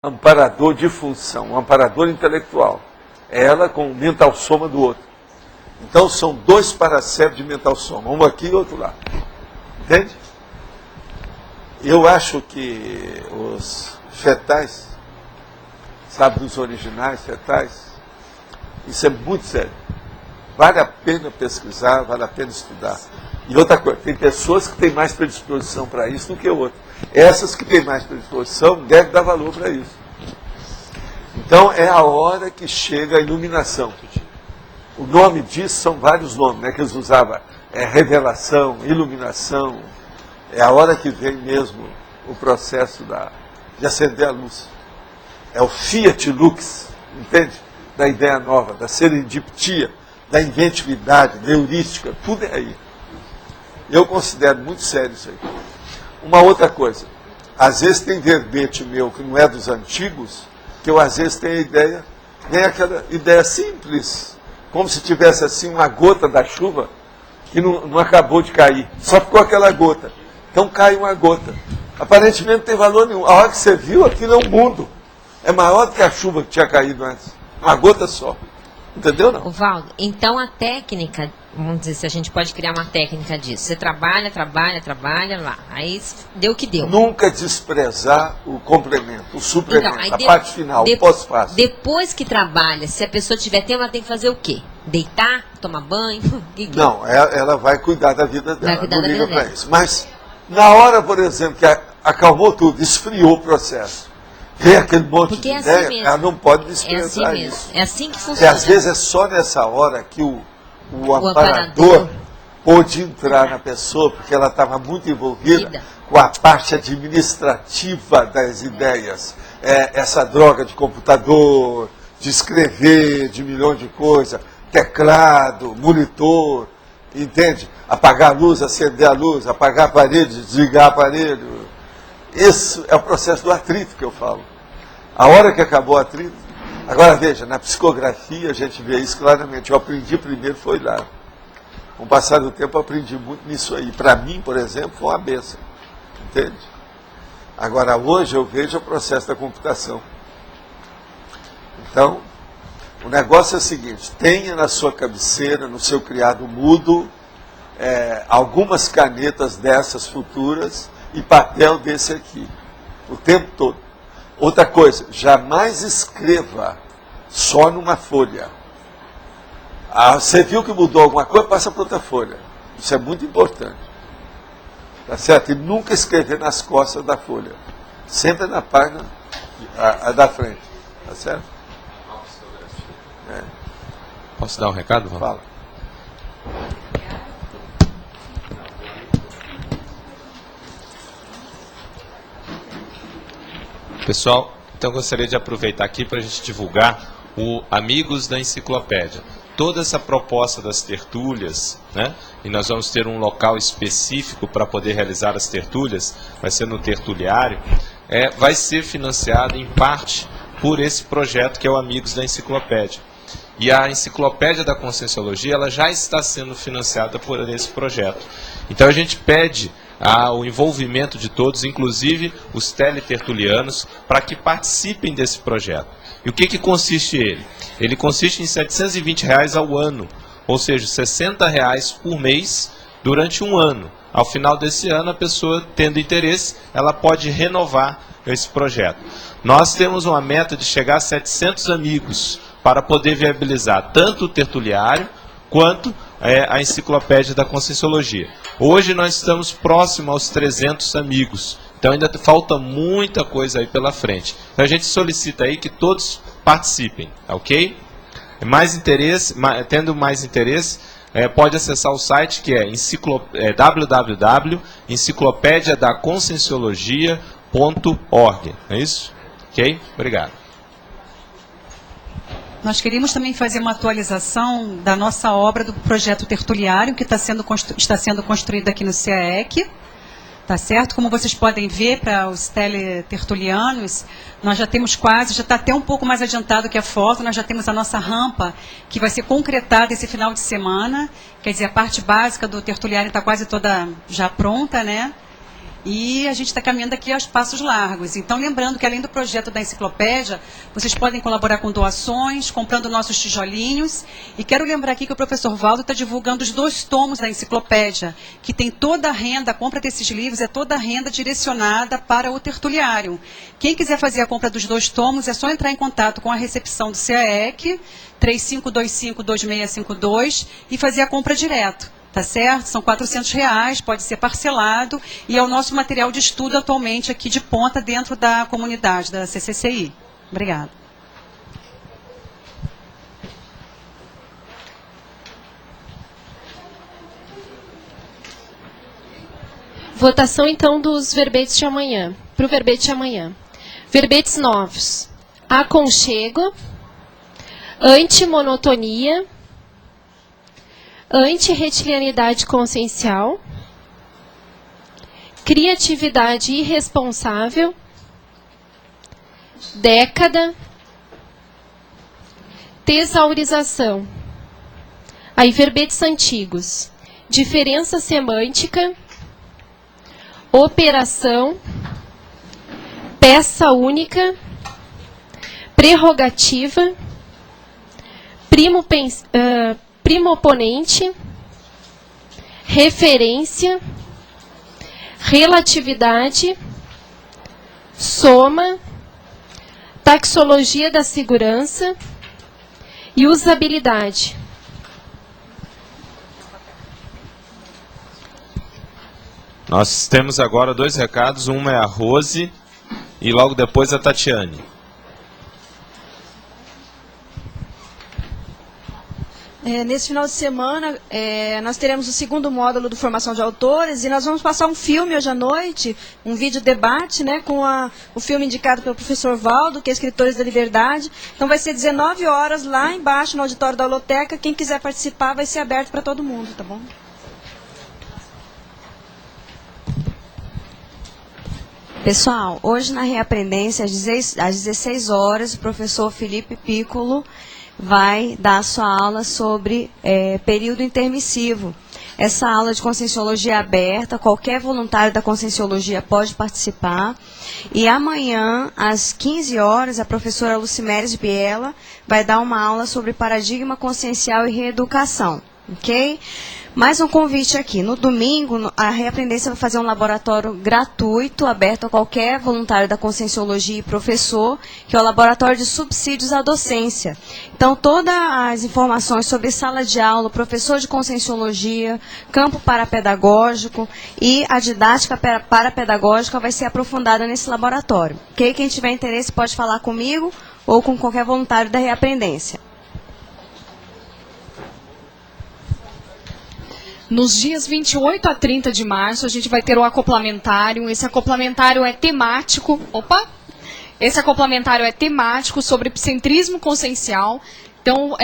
amparador de função, um amparador intelectual. É ela com o mental soma do outro. Então são dois paracérebros de mental soma, um aqui e outro lá. Entende? Eu acho que os fetais, sabe, dos originais fetais, isso é muito sério. Vale a pena pesquisar, vale a pena estudar. E outra coisa, tem pessoas que têm mais predisposição para isso do que outras. Essas que têm mais predisposição devem dar valor para isso. Então é a hora que chega a iluminação. O nome disso são vários nomes, né, que eles usavam. É revelação, iluminação. É a hora que vem mesmo o processo de acender a luz. É o Fiat Lux, entende? Da ideia nova, da serendiptia, da inventividade, da heurística, tudo é aí. Eu considero muito sério isso aí. Uma outra coisa, às vezes tem verbete meu que não é dos antigos, que eu às vezes tenho a ideia, nem aquela ideia simples, como se tivesse assim uma gota da chuva que não acabou de cair, só ficou aquela gota. Então cai uma gota. Aparentemente não tem valor nenhum. A hora que você viu, aquilo é um mundo. É maior do que a chuva que tinha caído antes. Uma gota só. Entendeu, não? Valdo, então a técnica, vamos dizer, se a gente pode criar uma técnica disso. Você trabalha lá. Aí deu o que deu. Nunca desprezar o complemento, o suplemento, Então, a parte final, o pós-fácil. Depois que trabalha, se a pessoa tiver tempo, ela tem que fazer o quê? Deitar? Tomar banho? Não, ela vai cuidar da vida dela. Vai cuidar da vida dela. Isso. Mas, na hora, por exemplo, que acalmou tudo, esfriou o processo, vem aquele monte de ideia, assim ela não pode desprezar isso. É assim que funciona. Porque às vezes é só nessa hora que o amparador pôde entrar na pessoa, porque ela estava muito envolvida com a parte administrativa das ideias. Essa droga de computador, de escrever, de milhões de coisas, teclado, monitor, entende? Apagar a luz, acender a luz, apagar a parede, desligar a parede. Isso é o processo do atrito que eu falo. A hora que acabou o atrito. Agora veja, na psicografia a gente vê isso claramente. Eu aprendi primeiro, foi lá. Com o passar do tempo eu aprendi muito nisso aí. Para mim, por exemplo, foi uma benção. Entende? Agora hoje eu vejo o processo da computação. Então, o negócio é o seguinte, tenha na sua cabeceira, no seu criado mudo, algumas canetas dessas futuras, e papel desse aqui, o tempo todo. Outra coisa, jamais escreva só numa folha. Você viu que mudou alguma coisa, passa para outra folha. Isso é muito importante. Tá certo? E nunca escrever nas costas da folha. Sempre na página da frente. Tá certo? Posso dar um recado? Fala. Pessoal, então gostaria de aproveitar aqui para a gente divulgar o Amigos da Enciclopédia. Toda essa proposta das tertúlias, né? E nós vamos ter um local específico para poder realizar as tertúlias, vai ser no Tertuliário, vai ser financiado em parte por esse projeto que é o Amigos da Enciclopédia. E a Enciclopédia da Conscienciologia, ela já está sendo financiada por esse projeto. Então a gente pede o envolvimento de todos, inclusive os teletertulianos, para que participem desse projeto. E o que consiste ele? Ele consiste em R$ 720 ao ano, ou seja, R$ 60 por mês durante um ano. Ao final desse ano, a pessoa, tendo interesse, ela pode renovar esse projeto. Nós temos uma meta de chegar a 700 amigos para poder viabilizar tanto o tertuliário quanto a Enciclopédia da Conscienciologia. Hoje nós estamos próximo aos 300 amigos, então ainda falta muita coisa aí pela frente. Então a gente solicita aí que todos participem, ok? Tendo mais interesse, pode acessar o site que é www.enciclopediadaconscienciologia.org. É isso? Ok? Obrigado. Nós queríamos também fazer uma atualização da nossa obra do projeto tertuliário, que está sendo construído aqui no CAEC. Tá certo? Como vocês podem ver, para os teletertulianos, nós já temos já está até um pouco mais adiantado que a foto, nós já temos a nossa rampa, que vai ser concretada esse final de semana. Quer dizer, a parte básica do tertuliário está quase toda já pronta, né? E a gente está caminhando aqui aos passos largos. Então, lembrando que além do projeto da enciclopédia, vocês podem colaborar com doações, comprando nossos tijolinhos. E quero lembrar aqui que o professor Valdo está divulgando os 2 tomos da enciclopédia, que tem toda a renda, a compra desses livros é toda a renda direcionada para o tertuliário. Quem quiser fazer a compra dos 2 tomos, é só entrar em contato com a recepção do CAEC, 3525-2652, e fazer a compra direto. Tá certo? São R$ 400, pode ser parcelado, e é o nosso material de estudo atualmente aqui de ponta dentro da comunidade, da CCCI. Obrigada. Votação, então, dos verbetes de amanhã. Para o verbete de amanhã. Verbetes novos. Aconchego, antimonotonia, antirretilianidade consciencial, criatividade irresponsável, década, tesaurização. Aí, verbetes antigos. Diferença semântica, operação, peça única, prerrogativa, primo-oponente, referência, relatividade, soma, taxologia da segurança e usabilidade. Nós temos agora 2 recados, uma é a Rose e logo depois a Tatiane. Nesse final de semana, nós teremos o 2º módulo do Formação de Autores e nós vamos passar um filme hoje à noite, um vídeo debate, né, com o filme indicado pelo professor Valdo, que é Escritores da Liberdade. Então vai ser 19 horas lá embaixo no auditório da Holoteca. Quem quiser participar vai ser aberto para todo mundo, tá bom? Pessoal, hoje na Reaprendência, às 16 horas, o professor Felipe Piccolo vai dar a sua aula sobre período intermissivo. Essa aula de Conscienciologia é aberta, qualquer voluntário da Conscienciologia pode participar. E amanhã, às 15 horas, a professora Lucimeres Biela vai dar uma aula sobre paradigma consciencial e reeducação. Ok? Mais um convite aqui. No domingo, a Reaprendência vai fazer um laboratório gratuito, aberto a qualquer voluntário da Conscienciologia e professor, que é o Laboratório de Subsídios à Docência. Então, todas as informações sobre sala de aula, professor de Conscienciologia, campo parapedagógico e a didática parapedagógica vai ser aprofundada nesse laboratório. Ok? Quem tiver interesse pode falar comigo ou com qualquer voluntário da Reaprendência. Nos dias 28 a 30 de março, a gente vai ter o acoplamentário. Esse acoplamentário é temático. Esse acoplamentário é temático sobre epicentrismo consciencial. Então,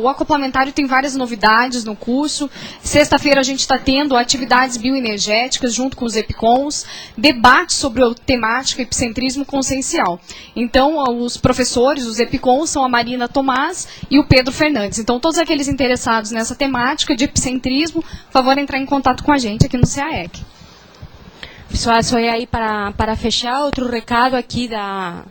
o acoplamentário tem várias novidades no curso. Sexta-feira a gente está tendo atividades bioenergéticas junto com os EPICONs, debate sobre a temática epicentrismo consciencial. Então, os professores, os EPICONs, são a Marina Tomás e o Pedro Fernandes. Então, todos aqueles interessados nessa temática de epicentrismo, por favor, entrar em contato com a gente aqui no CAEC. Pessoal, só aí para fechar, outro recado aqui da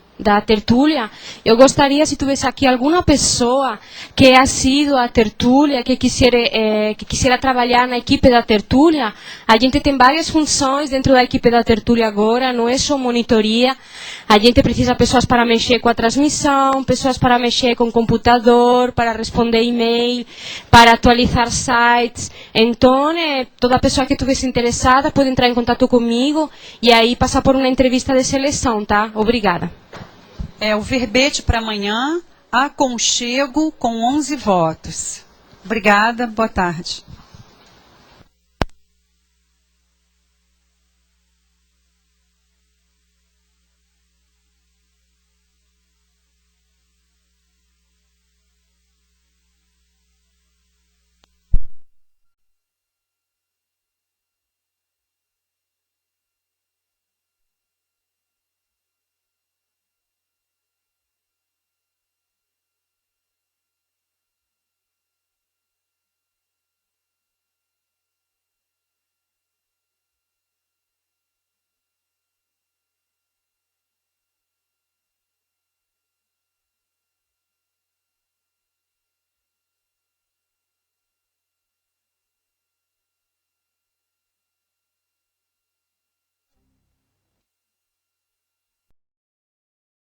tertúlia. Eu gostaria, se tivesse aqui alguma pessoa que é assídua à tertúlia, que quisera trabalhar na equipe da tertúlia. A gente tem várias funções dentro da equipe da tertúlia agora, não é só monitoria. A gente precisa de pessoas para mexer com a transmissão, pessoas para mexer com o computador, para responder e-mail, para atualizar sites. Então, toda pessoa que estivesse interessada pode entrar em contato comigo e aí passar por uma entrevista de seleção, tá? Obrigada. O verbete para amanhã, aconchego com 11 votos. Obrigada, boa tarde.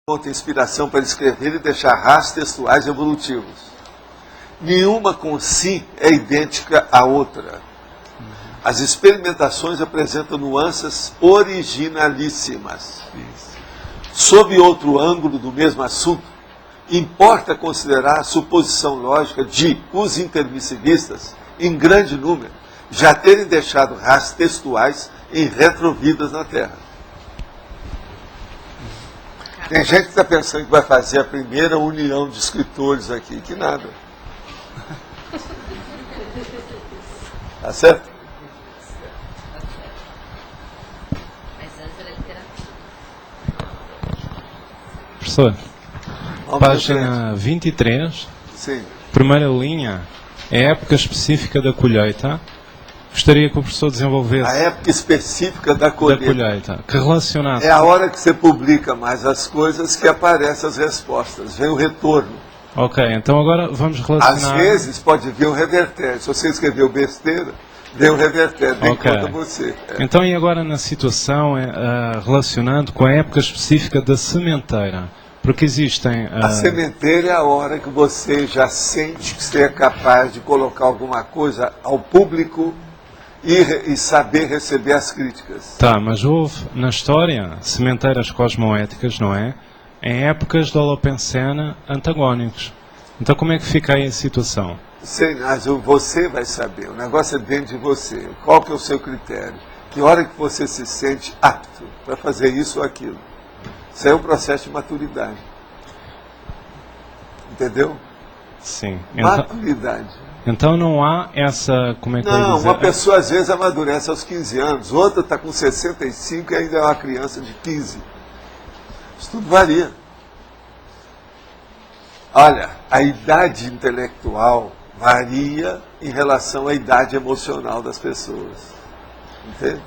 Conta inspiração para escrever e deixar rastros textuais evolutivos. Nenhuma com si é idêntica à outra. As experimentações apresentam nuances originalíssimas. Sob outro ângulo do mesmo assunto, importa considerar a suposição lógica de os intermissivistas, em grande número, já terem deixado rastros textuais em retrovidas na Terra. Tem gente que está pensando que vai fazer a primeira união de escritores aqui, que nada. Tá certo? Professor, Vamos página 23, Sim. primeira linha, é a época específica da colheita. Gostaria que o professor desenvolvesse A época específica da da colheita. colheita, que relacionasse. É a hora que você publica mais as coisas que aparecem as respostas, vem o retorno. Ok, então agora vamos Às relacionar. vezes pode vir um revertério. Se você escreveu besteira, vem um revertério, vem Ok. contra você. É. Então, e agora na situação, relacionando com a época específica da sementeira? Porque existem. A sementeira é a hora que você já sente que você é capaz de colocar alguma coisa ao público e saber receber as críticas. Tá, mas houve na história sementeiras cosmoéticas, não é? Em épocas de Holopensena antagónicos. Então, como é que fica aí a situação? Sei, mas você vai saber, o negócio é dentro de você. Qual que é o seu critério? Que hora que você se sente apto para fazer isso ou aquilo? Isso aí é um processo de maturidade. Entendeu? Sim. Então, Maturidade. então não há essa. Como é que eu ia Não, dizer? uma pessoa às vezes amadurece aos 15 anos, outra está com 65 e ainda é uma criança de 15. Isso tudo varia. Olha, a idade intelectual varia em relação à idade emocional das pessoas. Entende?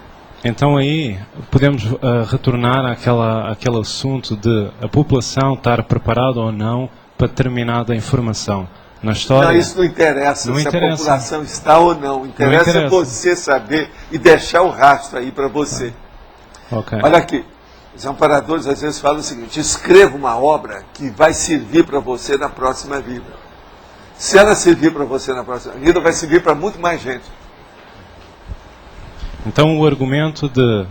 Então aí podemos retornar àquele assunto de a população estar preparada ou não para determinada informação. Na história. Não, isso não interessa Não se interessa. a população está ou não. Interessa interessa. você saber e deixar o rastro aí para você. Ok. Olha aqui, os amparadores às vezes falam o seguinte: escreva uma obra que vai servir para você na próxima vida. Se ela servir para você na próxima vida, vai servir para muito mais gente. Então o argumento de,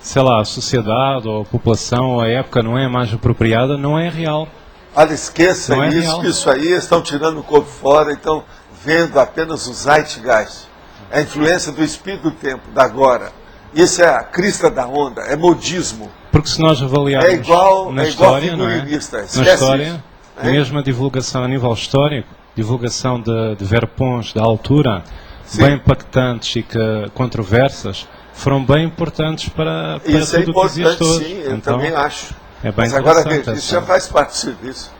sei lá, a sociedade ou a população ou a época não é mais apropriada, não é real. Olha, esqueça Não é isso, real. que isso aí estão tirando o corpo fora, estão vendo apenas o zeitgeist. É a influência do espírito do tempo, da agora. Isso é a crista da onda, é modismo. Porque se nós avaliarmos É igual na história, não é? figurinista, Na esquece história, isso. É? mesmo a divulgação a nível histórico, divulgação de verpons da altura, Sim. bem impactantes e que controversas, foram bem importantes para Isso é tudo o que existe importante, hoje. sim, eu Então, também acho. é bem Mas agora interessante veja, isso essa- já faz parte do serviço.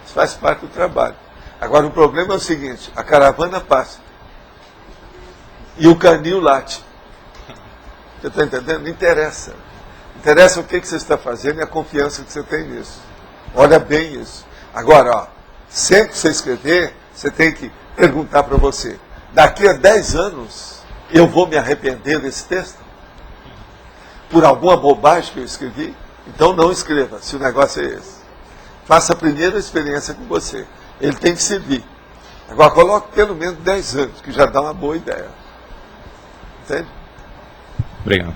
Isso faz parte do trabalho. Agora o problema é o seguinte: a caravana passa e o canil late. Você está entendendo? Não interessa. Interessa o que você está fazendo e a confiança que você tem nisso. Olha bem isso. Agora, ó, sempre que você escrever, você tem que perguntar para você: daqui a 10 anos eu vou me arrepender desse texto? Por alguma bobagem que eu escrevi? Então não escreva, se o negócio é esse. Faça a primeira experiência com você. Ele tem que servir. Agora coloque pelo menos 10 anos, que já dá uma boa ideia. Entende? Obrigado.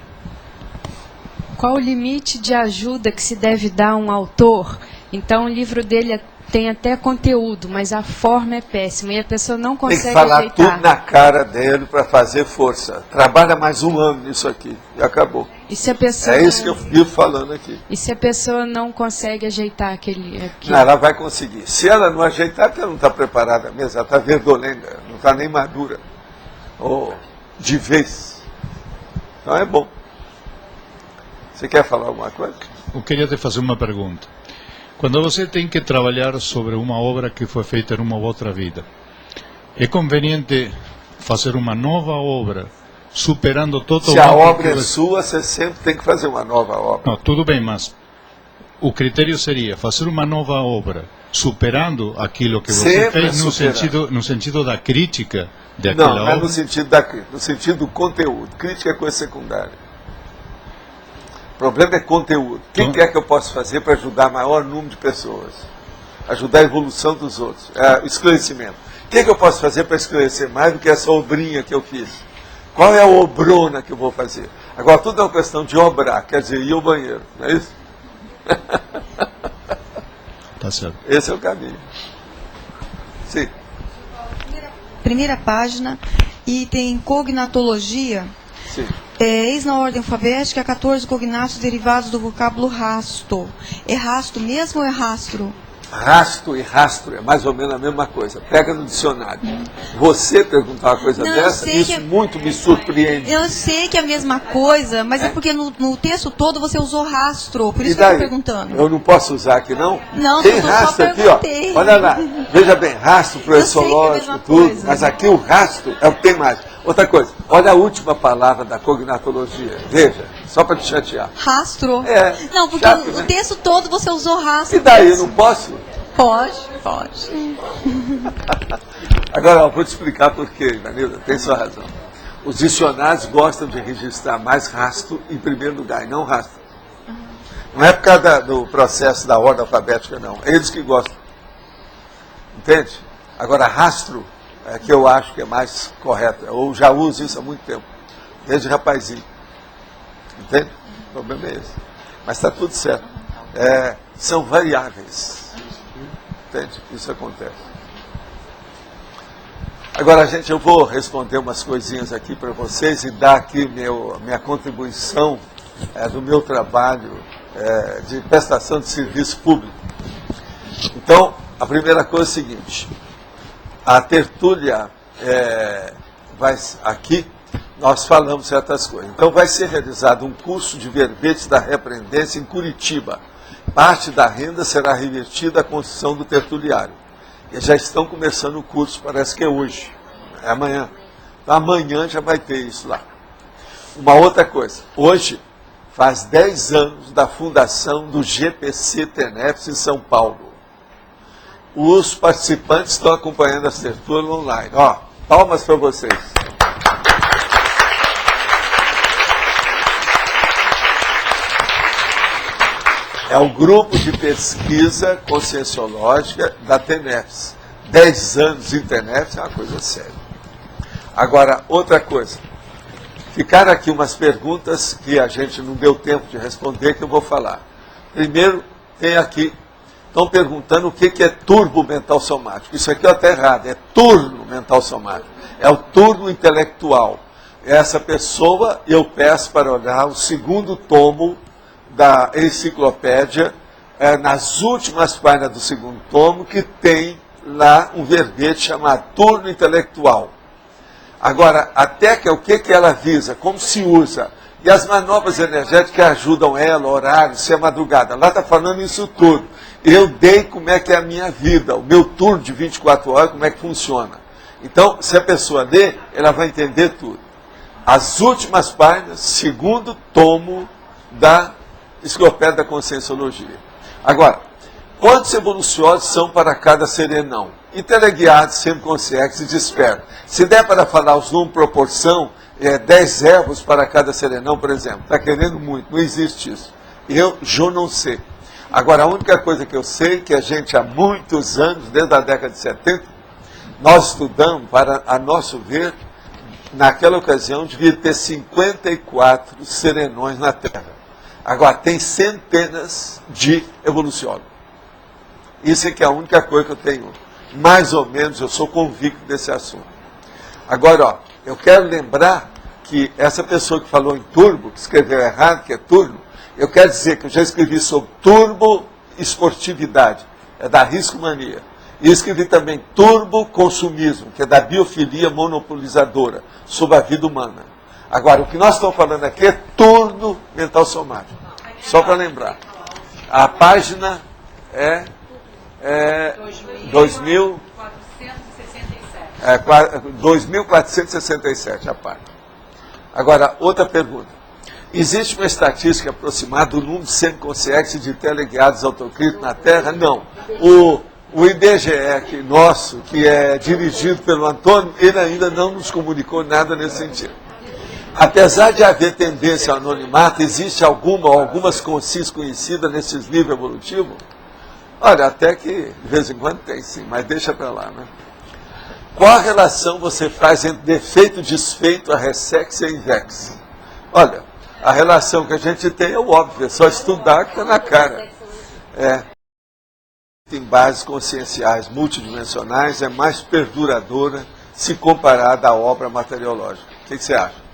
Qual o limite de ajuda que se deve dar a um autor? Então o livro dele tem até conteúdo, mas a forma é péssima e a pessoa não Tem que consegue falar ajeitar. tudo na cara dele para fazer força. Trabalha mais um ano nisso aqui e acabou. E se a pessoa É isso que eu vivo falando aqui. E se a pessoa não consegue ajeitar aquele Não, ela vai conseguir. Se ela não ajeitar, porque ela não está preparada mesmo, ela está verdolenga, não está nem madura. Ou de vez. Então é bom. Você quer falar alguma coisa? Eu queria te fazer uma pergunta. Quando você tem que trabalhar sobre uma obra que foi feita em uma outra vida, é conveniente fazer uma nova obra, superando totalmente... Se a obra é sua, você sempre tem que fazer uma nova obra. Não, tudo bem, mas o critério seria fazer uma nova obra, superando aquilo que você Sempre fez superar. no sentido da crítica daquela Não, não é obra. no sentido da crítica, no sentido do conteúdo. Crítica é coisa secundária. O problema é conteúdo. O que é que eu posso fazer para ajudar o maior número de pessoas? Ajudar a evolução dos outros. O esclarecimento. O que é que eu posso fazer para esclarecer mais do que essa obrinha que eu fiz? Qual é a obrona que eu vou fazer? Agora, tudo é uma questão de obrar, quer dizer, ir ao banheiro, não é isso? Tá certo. Esse é o caminho. Sim. Primeira página, e tem cognatologia. Sim. Eis na ordem alfabética 14 cognatos derivados do vocábulo rasto. É rasto mesmo ou é rastro? Rasto e rastro é mais ou menos a mesma coisa. Pega no dicionário. Você perguntar uma coisa dessa, isso muito me surpreende. Eu sei que é a mesma coisa, mas é porque no texto todo você usou rastro, por isso que eu estou perguntando. Eu não posso usar aqui, não? Não, tem rastro aqui, ó. Olha lá. Veja bem, rastro proessológico, tudo, mas aqui o rastro é o que tem mais. Outra coisa, olha a última palavra da cognatologia. Veja, só para te chatear. Rastro? É. Não, porque chato, o texto todo você usou rastro. E daí, eu não posso? Pode. Agora, eu vou te explicar por quê, Danilo, tem sua razão. Os dicionários gostam de registrar mais rastro em primeiro lugar, e não rastro. Não é por causa do processo da ordem alfabética, não. É eles que gostam. Entende? Agora, rastro é que eu acho que é mais correto. Eu já uso isso há muito tempo, desde rapazinho. Entende? O problema é esse. Mas está tudo certo. São variáveis. Entende? Isso acontece. Agora, gente, eu vou responder umas coisinhas aqui para vocês e dar aqui minha contribuição do meu trabalho de prestação de serviço público. Então, a primeira coisa é o seguinte. A tertúlia, aqui, nós falamos certas coisas. Então, vai ser realizado um curso de verbetes da repreendência em Curitiba. Parte da renda será revertida à construção do tertuliário. E já estão começando o curso, parece que é hoje, é amanhã. Então, amanhã já vai ter isso lá. Uma outra coisa, hoje faz 10 anos da fundação do GPC TENEPS em São Paulo. Os participantes estão acompanhando as tertúlias online. Ó, palmas para vocês. É o grupo de pesquisa conscienciológica da TENEPS. 10 anos em TENEPS é uma coisa séria. Agora, outra coisa. Ficaram aqui umas perguntas que a gente não deu tempo de responder, que eu vou falar. Primeiro, tem aqui, estão perguntando o que é turbo mental somático. Isso aqui está errado, é turno mental somático. É o turno intelectual. Essa pessoa, eu peço para olhar o segundo tomo da enciclopédia, nas últimas páginas do segundo tomo, que tem lá um verbete chamado turno intelectual. Agora, a técnica, o que ela visa, como se usa, e as manobras energéticas que ajudam ela, horário, se é madrugada. Lá está falando isso tudo. Eu dei como é que é a minha vida, o meu turno de 24 horas, como é que funciona. Então, se a pessoa ler, ela vai entender tudo. As últimas páginas, segundo tomo da Enciclopédia da Conscienciologia. Agora, quantos evolucionários são para cada serenão? E teleguiado, sempre consciente e desperto. Se der para falar os números proporção, 10 ervos para cada serenão, por exemplo. Está querendo muito, não existe isso. Eu não sei. Agora, a única coisa que eu sei é que a gente, há muitos anos, desde a década de 70, nós estudamos, para, a nosso ver, naquela ocasião, devia ter 54 serenões na Terra. Agora, tem centenas de evoluciólogos. Isso é que é a única coisa que eu tenho. Mais ou menos, eu sou convicto desse assunto. Agora, ó, eu quero lembrar que essa pessoa que falou em turbo, que escreveu errado, que é turbo, eu quero dizer que eu já escrevi sobre turbo esportividade, é da Risco Mania. E escrevi também turbo consumismo, que é da biofilia monopolizadora, sobre a vida humana. Agora, o que nós estamos falando aqui é turno mental somático. Só para lembrar. A página é 2467 a página. Agora, outra pergunta. Existe uma estatística aproximada do número de semiconscientes de teleguiados autocríticos na Terra? Não. O IBGE nosso, que é dirigido pelo Antônio, ele ainda não nos comunicou nada nesse sentido. Apesar de haver tendência ao anonimato, existe algumas consciências conhecidas nesses níveis evolutivos? Olha, até que de vez em quando tem sim, mas deixa para lá, né? Qual a relação você faz entre defeito, desfeito, a ressexia e invex? Olha, a relação que a gente tem é o óbvio, é só estudar que está na cara. Em bases conscienciais multidimensionais é mais perduradoura se comparada à obra materiológica. O que você acha?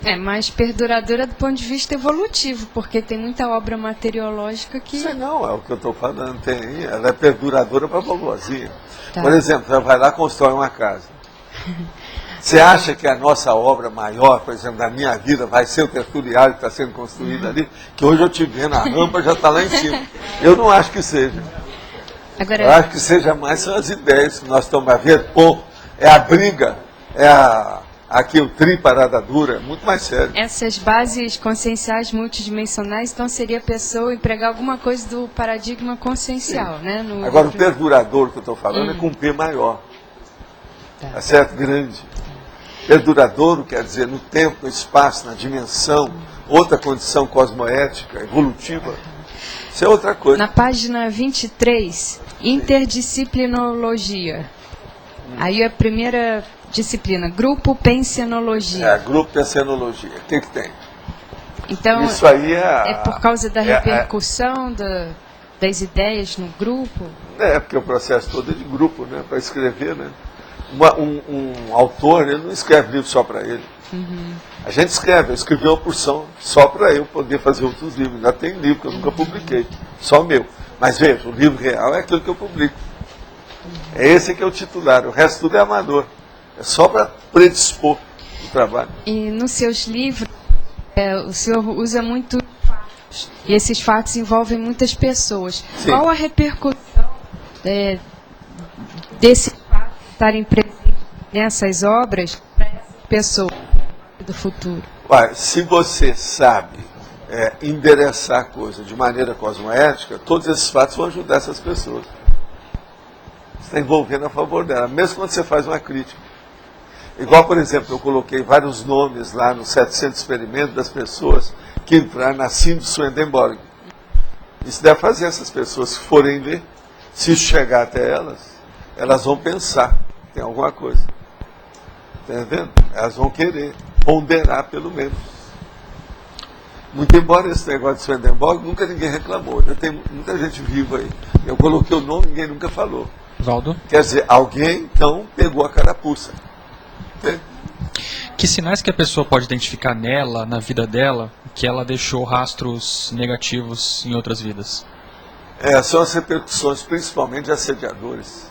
É mais perduradoura do ponto de vista evolutivo, porque tem muita obra materiológica que... Isso não, é o que eu estou falando. Ela é perduradoura para a vovozinha. Tá. Por exemplo, você vai lá e constrói uma casa. Você acha que a nossa obra maior, por exemplo, da minha vida, vai ser o tertuliário que está sendo construído ali? Que hoje eu te vendo, a rampa já está lá em cima. Eu não acho que seja. Agora, eu acho que seja mais são as ideias que nós estamos a ver. Pô, é a briga, aqui o parada dura, é muito mais sério. essas bases conscienciais multidimensionais, então seria a pessoa empregar alguma coisa do paradigma consciencial, né? Agora, o perdurador que eu estou falando é com P maior. Tá certo? Grande. Perduradouro quer dizer no tempo, no espaço, na dimensão, outra condição cosmoética, evolutiva. Isso é outra coisa. Na página 23, interdisciplinologia. Aí a primeira disciplina, grupo pensenologia. Grupo pensenologia. O que tem? Então, isso aí é por causa da repercussão das ideias no grupo? Porque o processo todo é de grupo, né? Para escrever, né? Um autor, ele não escreve livro só para ele. A gente escreve, eu escrevi uma porção só para eu poder fazer outros livros. Ainda tem livro que eu nunca publiquei, só meu. Mas veja, o livro real é aquilo que eu publico. É esse que é o titular, o resto tudo é amador. É só para predispor o trabalho. E nos seus livros, o senhor usa muito fatos, e esses fatos envolvem muitas pessoas. Sim. Qual a repercussão desses fatos estarem presentes nessas obras para essas pessoas do futuro? Se você sabe endereçar a coisa de maneira cosmoética, todos esses fatos vão ajudar essas pessoas. Você está envolvendo a favor dela, mesmo quando você faz uma crítica. Igual, por exemplo, eu coloquei vários nomes lá nos 700 experimentos das pessoas que entraram na síndrome de Swedenborg. Isso deve fazer essas pessoas que forem ler, se chegar até elas vão pensar, tem alguma coisa. Está entendendo? Elas vão querer ponderar, pelo menos. Muito embora esse negócio de Swedenborg, nunca ninguém reclamou. Já tem muita gente viva aí. Eu coloquei o nome, ninguém nunca falou. Valdo? Quer dizer, alguém, então, pegou a carapuça. Entende? Que sinais que a pessoa pode identificar nela, na vida dela, que ela deixou rastros negativos em outras vidas? São as repercussões, principalmente de assediadores.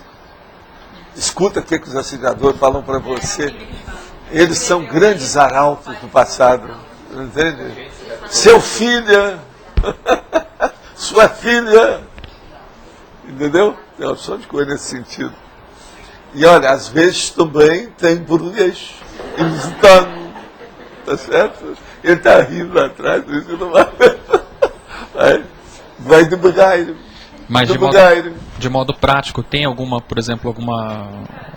Escuta o que os assediadores falam para você. Eles são grandes arautos do passado. Entende? Seu filho, sua filha. Entendeu? Tem uma opção de coisa nesse sentido. E olha, às vezes também tem burguês. Ilusitano. Tá certo? Ele está rindo lá atrás, por isso que não vai. Vai do bugairo. Mas de modo prático, tem alguma, por exemplo,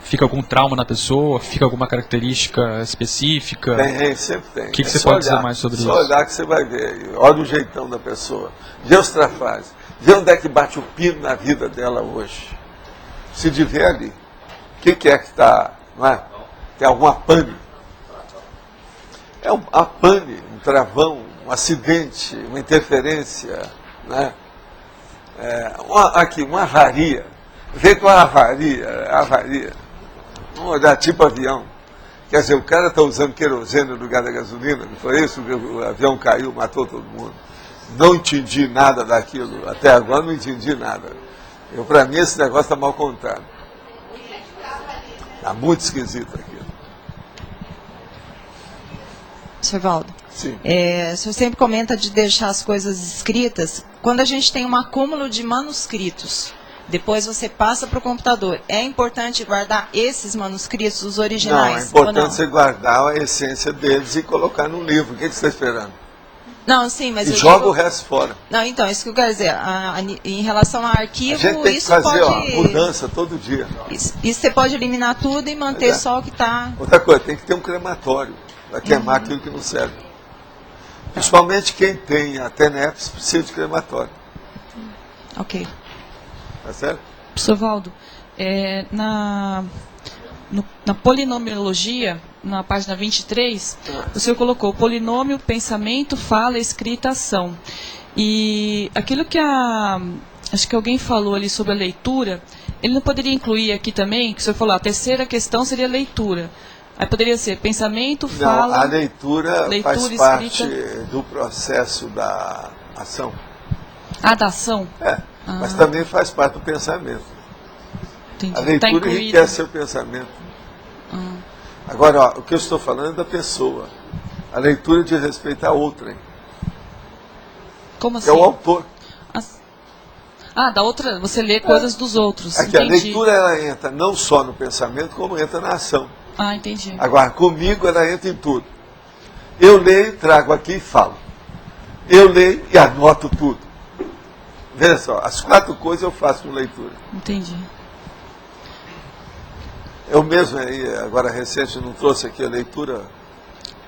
fica algum trauma na pessoa? Fica alguma característica específica? Tem, sempre tem. O que você pode dizer mais sobre isso? Só olhar que você vai ver. Olha o jeitão da pessoa. Vê os trafazes. Vê onde é que bate o pino na vida dela hoje. Se de ver ali. O que é que está, não é? Tem alguma pane? É uma pane, um travão, um acidente, uma interferência, né? Uma avaria. Vê com a avaria. Vamos olhar tipo avião. Quer dizer, o cara está usando querosene no lugar da gasolina, não foi isso? O avião caiu, matou todo mundo. Não entendi nada daquilo. Até agora não entendi nada. Para mim, esse negócio está mal contado. Está muito esquisito aquilo. Sr. Valdo, sim. O senhor sempre comenta de deixar as coisas escritas. Quando a gente tem um acúmulo de manuscritos, depois você passa para o computador, é importante guardar esses manuscritos, os originais? Não, é importante você guardar a essência deles e colocar no livro. O que você está esperando? Não, sim, mas e eu joga digo... o resto fora. Não, então, isso que eu quero dizer. Em relação a A arquivo, gente tem que isso fazer pode... mudança todo dia. Isso você pode eliminar tudo e manter só o que está... Outra coisa, tem que ter um crematório para queimar aquilo que não serve. Principalmente quem tem a TENEPS precisa de crematório. Ok. Tá certo? Professor Valdo, na polinomiologia, na página 23, o senhor colocou polinômio, pensamento, fala, escrita, ação. E aquilo que acho que alguém falou ali sobre a leitura, ele não poderia incluir aqui também, que o senhor falou, a terceira questão seria leitura. Aí poderia ser pensamento, fala... Não, a leitura faz parte escrita. do processo da ação. Da ação? Mas também faz parte do pensamento. Entendi. A leitura enriquece o pensamento. Agora, ó, o que eu estou falando é da pessoa. A leitura diz respeito a outrem. Como assim? É o autor. Da outra, você lê coisas dos outros. Aqui, a leitura ela entra não só no pensamento, como entra na ação. Entendi. Agora, comigo ela entra em tudo. Eu leio, trago aqui e falo. Eu leio e anoto tudo. Veja só, as 4 coisas eu faço com leitura. Entendi. Eu mesmo, aí, agora recente, não trouxe aqui a leitura,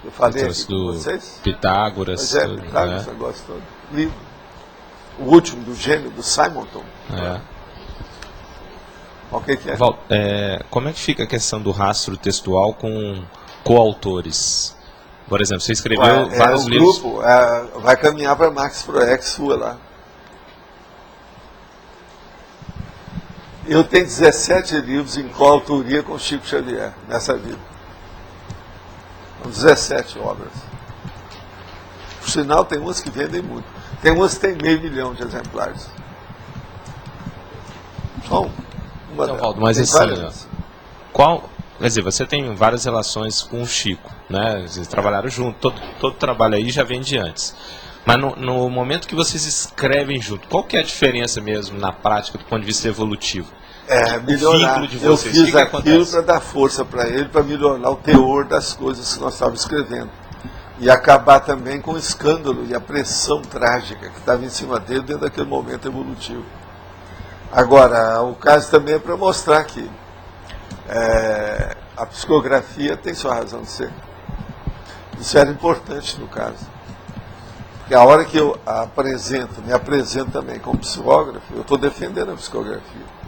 eu falei aqui com vocês? Pitágoras. Mas Pitágoras, esse negócio todo. Livro. O último, do gênio, do Simonton. O que é? Como é que fica a questão do rastro textual com coautores? Por exemplo, você escreveu vários livros... O grupo vai caminhar para Max Proex, sua lá. Eu tenho 17 livros em coautoria com Chico Xavier, nessa vida. 17 obras. Por sinal, tem umas que vendem muito. Tem umas que tem 500 mil de exemplares. Então, Valdo, mas assim, quer dizer, você tem várias relações com o Chico, né? Vocês trabalharam junto, todo trabalho aí já vem de antes. Mas no momento que vocês escrevem junto, qual que é a diferença mesmo na prática do ponto de vista evolutivo? Melhorar. De eu vocês. fiz aquilo para dar força para ele, para melhorar o teor das coisas que nós estávamos escrevendo. E acabar também com o escândalo e a pressão trágica que estava em cima dele dentro daquele momento evolutivo. Agora, o caso também é para mostrar que a psicografia tem sua razão de ser. Isso era importante no caso. Porque a hora que eu me apresento também como psicógrafo, eu estou defendendo a psicografia.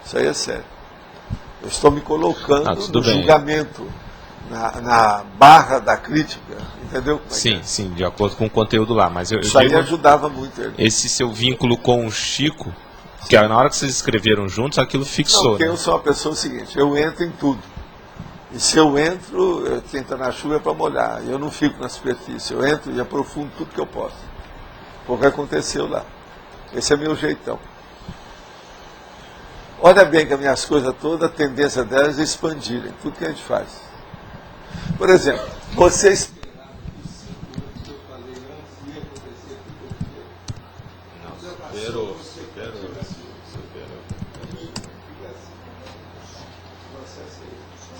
Isso aí é sério. Eu estou me colocando no julgamento, na barra da crítica, entendeu? Sim, de acordo com o conteúdo lá. Mas isso aí ajudava muito ele. Esse seu vínculo com o Chico, que na hora que vocês escreveram juntos, aquilo fixou. Não, porque eu sou uma pessoa seguinte, eu entro em tudo. E se eu entro, quem está na chuva é para molhar. Eu não fico na superfície, eu entro e aprofundo tudo que eu posso. Foi o que aconteceu lá. Esse é meu jeitão. Olha bem que as minhas coisas todas, a tendência delas é expandirem tudo que a gente faz. Por exemplo, vocês... Superou.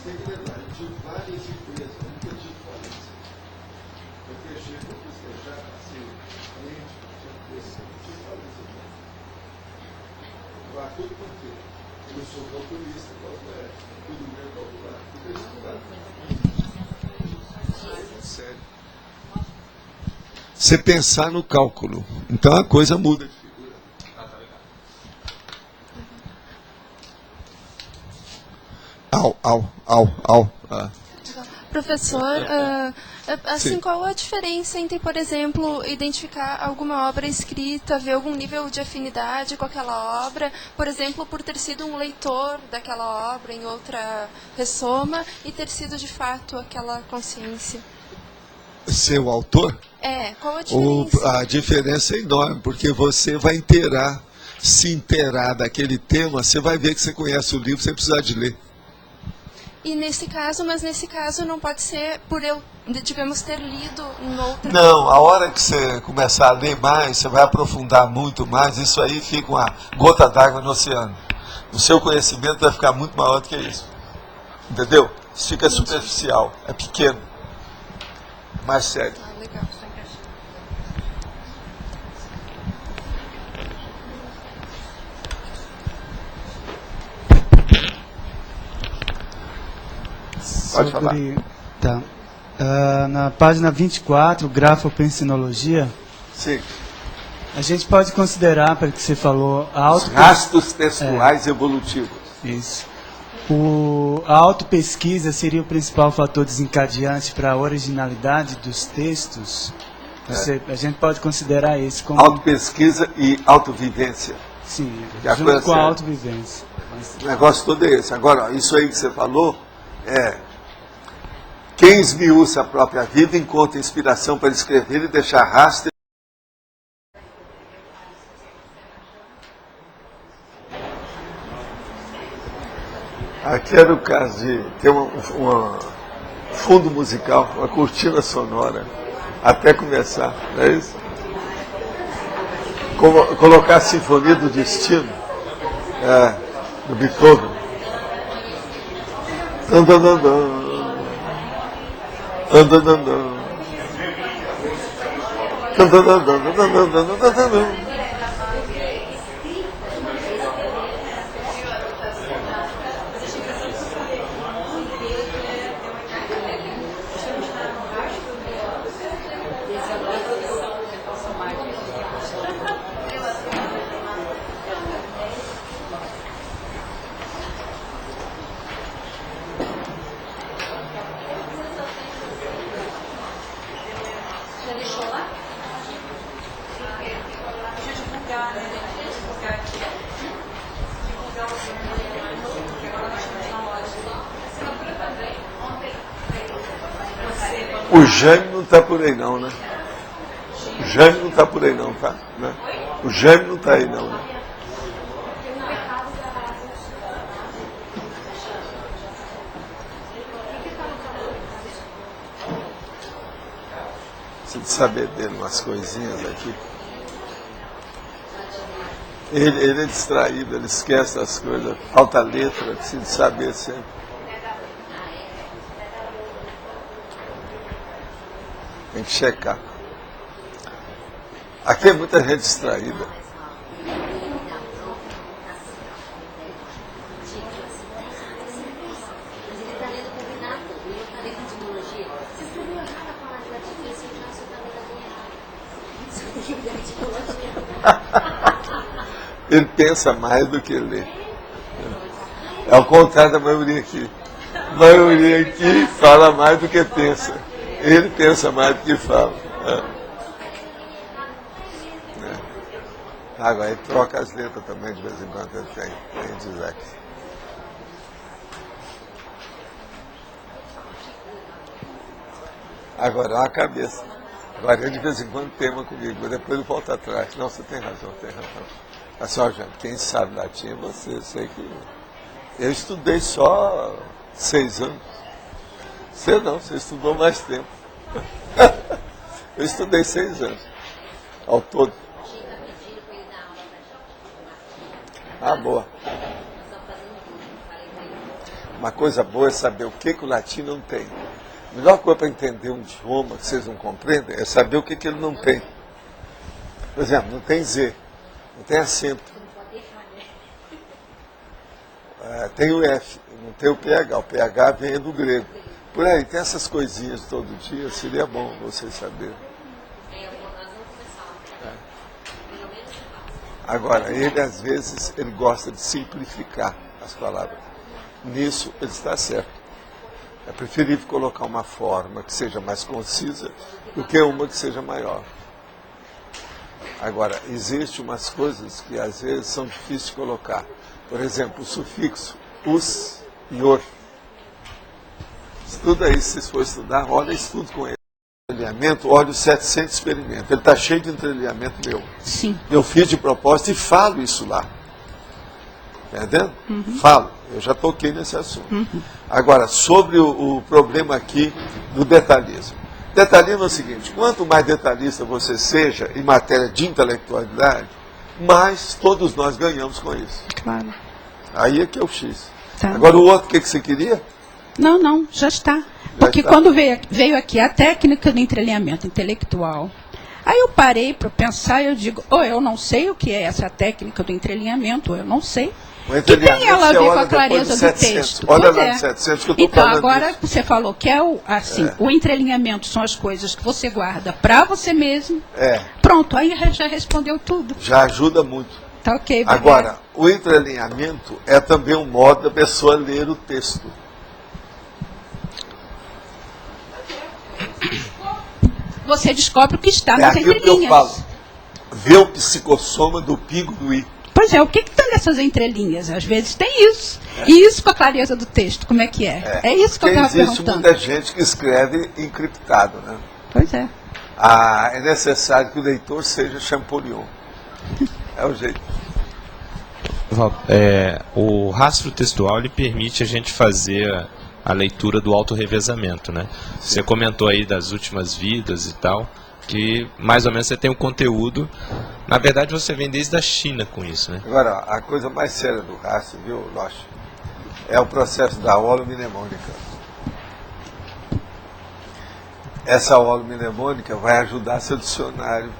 Tem que lembrar, eu tive várias empresas, nunca tive falência. Eu fechei para festejar, assim, cliente, não tive falência. Agora, tudo por quê? Eu sou calculista, tudo meu calcular, tudo estudado. Sério. Você pensar no cálculo, então a coisa muda de figura. Professor, assim, Sim. qual a diferença entre, por exemplo, identificar alguma obra escrita, ver algum nível de afinidade com aquela obra, por exemplo, por ter sido um leitor daquela obra em outra ressoma e ter sido de fato aquela consciência? Ser o autor? Qual a diferença? A diferença é enorme, porque você vai se inteirar daquele tema, você vai ver que você conhece o livro sem precisar de ler. E nesse caso não pode ser por eu, digamos, ter lido em outra... Não, a hora que você começar a ler mais, você vai aprofundar muito mais, isso aí fica uma gota d'água no oceano. O seu conhecimento vai ficar muito maior do que isso. Entendeu? Isso fica superficial, é pequeno. Mais sério. Legal. Pode falar. Tá. Na página 24, grafopensinologia. Sim. A gente pode considerar, para que você falou, Os rastros textuais evolutivos. Isso. A autopesquisa seria o principal fator desencadeante para a originalidade dos textos? A gente pode considerar isso como... Autopesquisa e autovivência. Sim, junto com a autovivência. O negócio todo é esse. Agora, isso aí que você falou quem esmiuça a própria vida encontra inspiração para escrever e deixar rastro. Aqui era o caso de ter um fundo musical, uma cortina sonora, até começar, não é isso? Colocar a Sinfonia do Destino, do Beethoven. O Jânio não está por aí não, né? O Jânio não está por aí não, tá? Né? O Jânio não está aí não, né? Preciso saber dele umas coisinhas aqui. Ele é distraído, ele esquece das coisas, falta letra, preciso saber sempre. Tem que checar. Aqui é muita gente distraída. Ele pensa mais do que lê. É ao contrário da maioria aqui. A maioria aqui fala mais do que pensa. Ele pensa mais do que fala. Agora, ele troca as letras também, de vez em quando ele tem Dizek. Agora, a cabeça. Agora, ele de vez em quando tema comigo, depois ele volta atrás. Não, você tem razão, tem razão. Assim, ó, gente, quem sabe latim é você, eu sei que... Eu estudei só 6 anos. Você não, você estudou mais tempo. Eu estudei 6 anos, ao todo. Ah, boa. Uma coisa boa é saber o que o latim não tem. A melhor coisa para entender um idioma que vocês não compreendem é saber o que ele não tem. Por exemplo, não tem Z, não tem acento. Tem o F, não tem o PH. O PH vem do grego. Por aí, tem essas coisinhas todo dia, seria bom vocês saberem. Agora, ele às vezes, ele gosta de simplificar as palavras. Nisso, ele está certo. É preferível colocar uma forma que seja mais concisa do que uma que seja maior. Agora, existem umas coisas que às vezes são difíceis de colocar. Por exemplo, o sufixo us e or. Estuda aí, se vocês forem estudar, olha estudo com ele. Entrelinhamento, olha o 700 experimento. Ele está cheio de entrelinhamento meu. Sim. Eu fiz de propósito e falo isso lá. Entendendo? Uhum. Falo. Eu já toquei nesse assunto. Uhum. Agora, sobre o problema aqui do detalhismo. Detalhismo é o seguinte, quanto mais detalhista você seja em matéria de intelectualidade, mais todos nós ganhamos com isso. Claro. Aí é que é o X. Tá. Agora, o outro, o que você queria? Não, já está. Porque quando veio aqui a técnica do entrelinhamento intelectual, aí eu parei para pensar e eu digo, ou eu não sei o que é essa técnica do entrelinhamento, ou eu não sei. O que tem ela a ver você com olha a clareza depois do de 700. texto? Olha Pois lá é. no 700 que eu estou Então, falando agora disso. você falou que é o entrelinhamento são as coisas que você guarda para você mesmo. Pronto, aí já respondeu tudo. Já ajuda muito. Tá ok. Agora, o entrelinhamento é também um modo da pessoa ler o texto. Você descobre o que está É nas aquilo que eu entrelinhas. falo. Vê o psicossoma do pingo do i. Pois é, o que está nessas entrelinhas? Às vezes tem isso. E isso com a clareza do texto, como é que é? É isso que eu Porque estava existe perguntando. muita gente que escreve encriptado, né? Pois é. É necessário que o leitor seja Champollion. É o jeito. O rastro textual ele permite a gente fazer a leitura do autorrevezamento, né? Você comentou aí das últimas vidas e tal, que mais ou menos você tem o conteúdo. Na verdade, você vem desde a China com isso, né? Agora, a coisa mais séria do rastro, viu, Loche, é o processo da holomnemônica. Essa holomnemônica vai ajudar seu dicionário,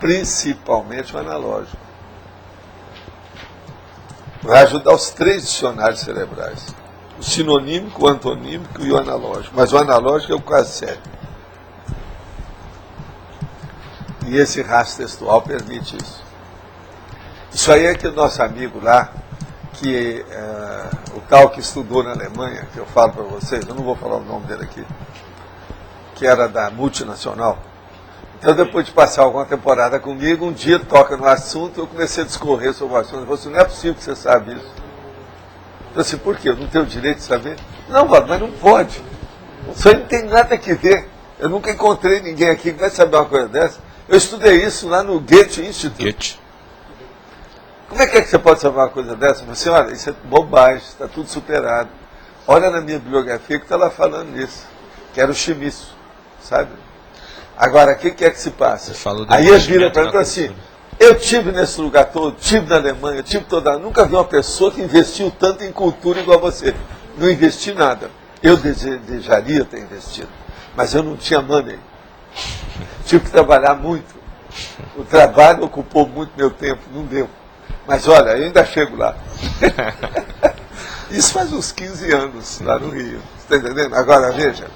principalmente o analógico. Vai ajudar os 3 dicionários cerebrais. O sinonímico, o antonímico e o analógico. Mas o analógico é o quase sério. E esse rastro textual permite isso. Isso aí é que o nosso amigo lá, que o tal que estudou na Alemanha, que eu falo para vocês, eu não vou falar o nome dele aqui, que era da multinacional. Então, depois de passar alguma temporada comigo, um dia toca no assunto, eu comecei a discorrer sobre o assunto. Ele falou assim, não é possível que você saiba isso. Eu falei assim, por quê? Eu não tenho o direito de saber? Não, Valdo, mas não pode. Isso aí não tem nada que ver. Eu nunca encontrei ninguém aqui que vai saber uma coisa dessa. Eu estudei isso lá no Goethe Institute. Como é que você pode saber uma coisa dessa? Eu falei assim, olha, isso é bobagem, está tudo superado. Olha na minha bibliografia que está lá falando nisso, que era o chimiço, sabe? Agora, o que é que se passa? Aí ele vira para mim e fala assim, eu tive nesse lugar todo, tive na Alemanha, tive toda... Nunca vi uma pessoa que investiu tanto em cultura igual você. Não investi nada. Eu desejaria ter investido, mas eu não tinha money. Tive que trabalhar muito. O trabalho ocupou muito meu tempo, não deu. Mas olha, eu ainda chego lá. Isso faz uns 15 anos, lá no Rio. Você está entendendo? Agora, veja.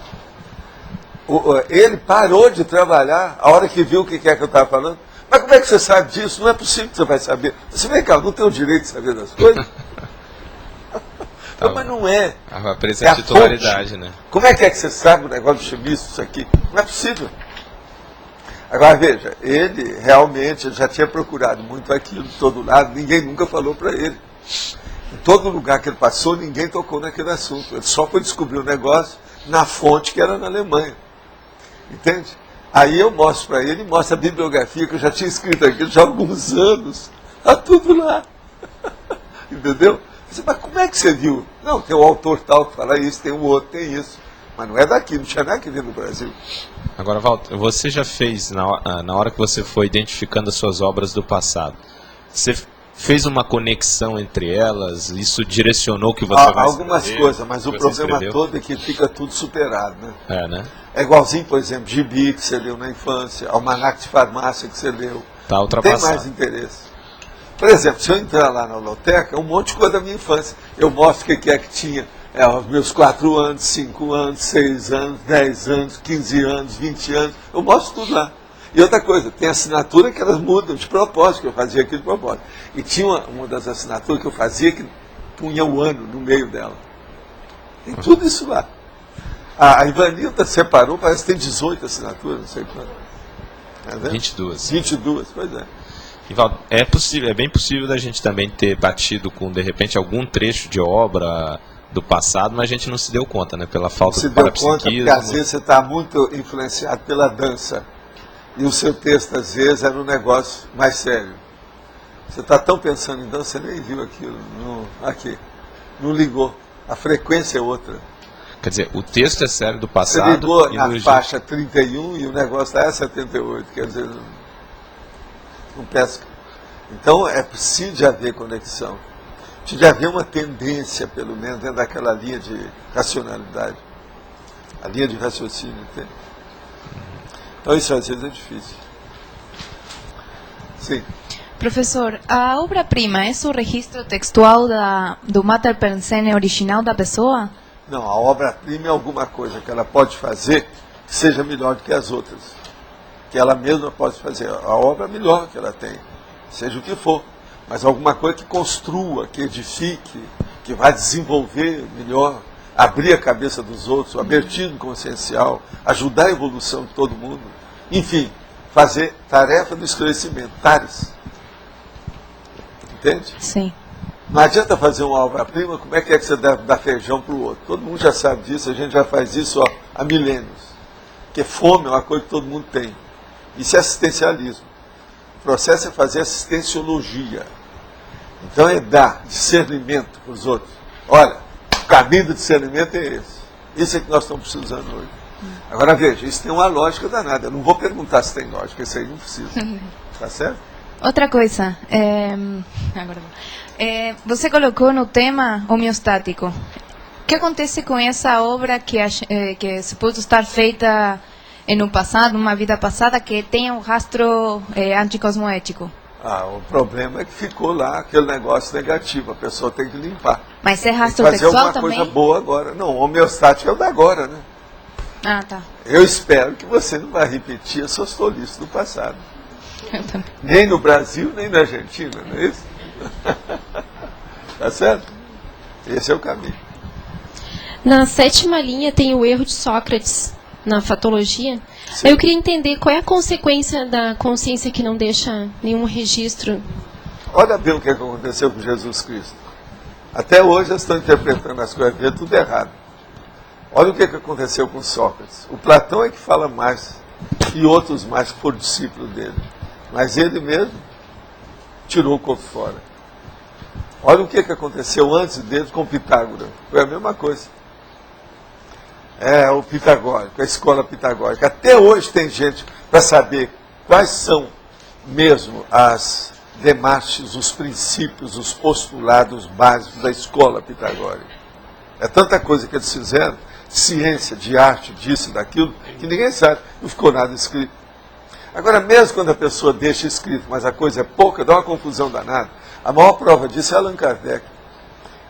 Ele parou de trabalhar a hora que viu o que é que eu estava falando. Mas como é que você sabe disso? Não é possível que você vai saber. Você vem cá, não tem o direito de saber das coisas? Não, mas não é. A presença de titularidade, né? Como é que você sabe o negócio do chimiço, isso aqui? Não é possível. Agora, veja, ele realmente já tinha procurado muito aquilo de todo lado, ninguém nunca falou para ele. Em todo lugar que ele passou, ninguém tocou naquele assunto. Ele só foi descobrir o negócio na fonte que era na Alemanha. Entende? Aí eu mostro para ele, mostro a bibliografia que eu já tinha escrito aqui já há alguns anos. Está tudo lá. Entendeu? Mas como é que você viu? Não, tem o autor tal que fala isso, tem o outro, tem isso. Mas não é daqui, não tinha nada que vir no Brasil. Agora, Walter, você já fez, na hora que você foi identificando as suas obras do passado, você fez uma conexão entre elas? Isso direcionou que você vai algumas escrever, coisas, mas o problema escreveu? todo é que fica tudo superado, né? Né? É igualzinho, por exemplo, gibi que você leu na infância, almanaque de farmácia que você leu. Tá não tem ultrapassado. mais interesse. Por exemplo, se eu entrar lá na holoteca, um monte de coisa da minha infância. Eu mostro o que é que tinha os meus 4 anos, 5 anos, 6 anos, 10 anos, 15 anos, 20 anos. Eu mostro tudo lá. E outra coisa, tem assinatura que elas mudam de propósito, que eu fazia aquilo de propósito. E tinha uma das assinaturas que eu fazia que punha o ano no meio dela. Tem tudo isso lá. A Ivanilda separou, parece que tem 18 assinaturas, não sei quanto. 22. 22, pois é. Ivaldo, é bem possível da gente também ter batido com, de repente, algum trecho de obra do passado, mas a gente não se deu conta, né? Pela falta do parapsiquismo. Porque às vezes você está muito influenciado pela dança. E o seu texto, às vezes, era um negócio mais sério. Você está tão pensando em dança, você nem viu aquilo. Aqui. Não ligou. A frequência é outra. Quer dizer, o texto é sério do passado. Você ligou e na faixa 31 e o negócio está a 78. Quer dizer, não pesca. Então, é preciso haver conexão. Precisa haver uma tendência, pelo menos, dentro daquela linha de racionalidade. A linha de raciocínio, entende? Então, isso às vezes é difícil. Sim. Professor, a obra-prima é o registro textual do mater pensene original da pessoa? Não, a obra-prima é alguma coisa que ela pode fazer que seja melhor do que as outras. Que ela mesma pode fazer. A obra melhor que ela tem, seja o que for. Mas alguma coisa que construa, que edifique, que vai desenvolver melhor, abrir a cabeça dos outros, o abertismo consciencial, ajudar a evolução de todo mundo. Enfim, fazer tarefa do esclarecimento, tares. Entende? Sim. Não adianta fazer uma obra-prima, como é que você deve dar feijão para o outro? Todo mundo já sabe disso, a gente já faz isso há milênios. Porque fome é uma coisa que todo mundo tem. Isso é assistencialismo. O processo é fazer assistenciologia. Então é dar discernimento para os outros. Olha, o caminho do discernimento é esse. Isso é que nós estamos precisando hoje. Agora veja, isso tem uma lógica danada. Eu não vou perguntar se tem lógica, isso aí não precisa. Tá certo? Outra coisa, você colocou no tema homeostático. O que acontece com essa obra que suposto estar feita em um passado, numa vida passada, que tem um rastro anticosmoético? O problema é que ficou lá aquele negócio negativo, a pessoa tem que limpar. Mas é rastro tem que fazer textual alguma também? coisa boa agora. Não, o homeostático é o da agora, né? Ah, tá. Eu espero que você não vai repetir as suas tolices do passado. Nem no Brasil, nem na Argentina, não é isso? Tá certo? Esse é o caminho. Na 7ª linha tem o erro de Sócrates, na fatologia. Sim. Eu queria entender qual é a consequência da consciência que não deixa nenhum registro. Olha bem o que aconteceu com Jesus Cristo. Até hoje eles estão interpretando as coisas dele tudo errado. Olha o que aconteceu com Sócrates. O Platão é que fala mais, e outros mais que foram discípulos dele. Mas ele mesmo tirou o corpo fora. Olha o que aconteceu antes dele com Pitágoras. Foi a mesma coisa. O pitagórico, a escola pitagórica. Até hoje tem gente para saber quais são mesmo as demarches, os princípios, os postulados básicos da escola pitagórica. É tanta coisa que eles fizeram, ciência, de arte, disso e daquilo, que ninguém sabe, não ficou nada escrito. Agora, mesmo quando a pessoa deixa escrito, mas a coisa é pouca, dá uma confusão danada. A maior prova disso é Allan Kardec.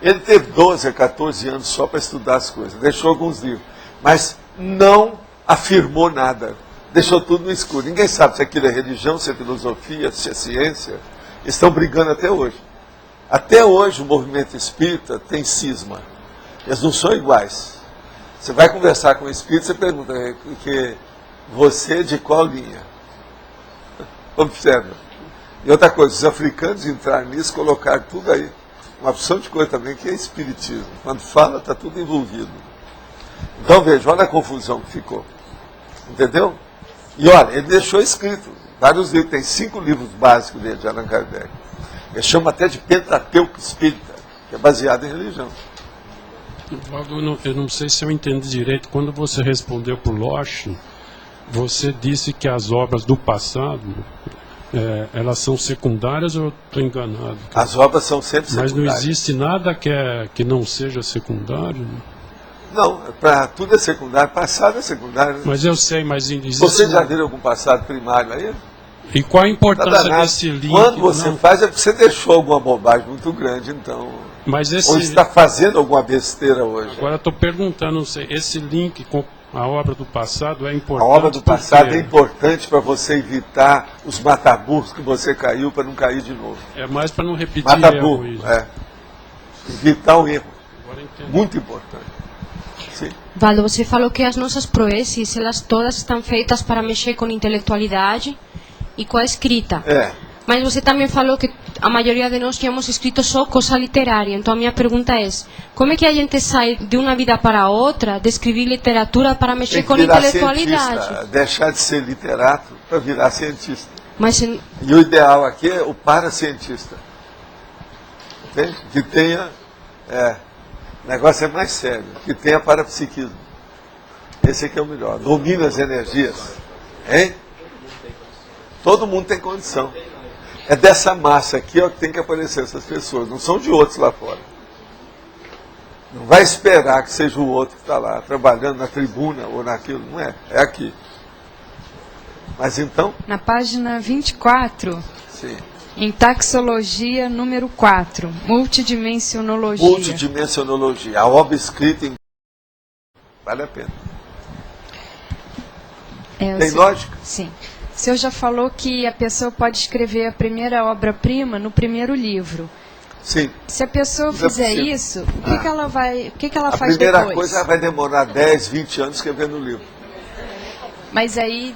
Ele teve 12 a 14 anos só para estudar as coisas, deixou alguns livros, mas não afirmou nada, deixou tudo no escuro. Ninguém sabe se aquilo é religião, se é filosofia, se é ciência. Eles estão brigando até hoje. Até hoje o movimento espírita tem cisma. Eles não são iguais. Você vai conversar com o espírito, você pergunta, que você de qual linha? Observa. E outra coisa, os africanos entraram nisso, colocaram tudo aí. Uma opção de coisa também que é espiritismo. Quando fala, está tudo envolvido. Então veja, olha a confusão que ficou. Entendeu? E olha, ele deixou escrito vários livros, tem 5 livros básicos dele, de Allan Kardec. Ele chama até de Pentateuco Espírita, que é baseado em religião. Eu não sei se eu entendi direito. Quando você respondeu por Loche, você disse que as obras do passado, elas são secundárias, ou eu estou enganado? As obras são sempre secundárias. Mas não existe nada que não seja secundário? Não, para tudo é secundário. Passado é secundário. Mas eu sei, mas existe... Você já viu algum passado primário aí? E qual a importância desse link? Quando você faz, é porque você deixou alguma bobagem muito grande, então... Mas esse... Ou está fazendo alguma besteira hoje. Agora eu estou perguntando, não sei, esse link com a obra do passado é importante? A obra do passado é importante para você evitar os mataburros que você caiu, para não cair de novo. É mais para não repetir mataburro, erro. Evitar o erro. Muito importante. Sim. Valdo, você falou que as nossas proezes, elas todas estão feitas para mexer com intelectualidade e com a escrita. Mas você também falou que a maioria de nós tínhamos escrito só coisa literária. Então a minha pergunta é, como é que a gente sai de uma vida para outra de escrever literatura para mexer com intelectualidade? Cientista, deixar de ser literato para virar cientista. Mas, e o ideal aqui é o paracientista. Entende? Que tenha... o negócio é mais sério, que tenha parapsiquismo. Esse aqui é o melhor. Domina as energias. Hein? Todo mundo tem condição. É dessa massa aqui que tem que aparecer essas pessoas, não são de outros lá fora. Não vai esperar que seja o outro que está lá, trabalhando na tribuna ou naquilo, não é. É aqui. Mas então... Na página 24, sim, Em taxologia número 4, multidimensionologia. Multidimensionologia, a obra escrita em... Vale a pena. Tem lógica? Sim. O senhor já falou que a pessoa pode escrever a primeira obra-prima no primeiro livro. Sim. Se a pessoa fizer isso, o que ela faz depois? A primeira coisa, ela vai demorar 10, 20 anos escrevendo o livro. Mas aí,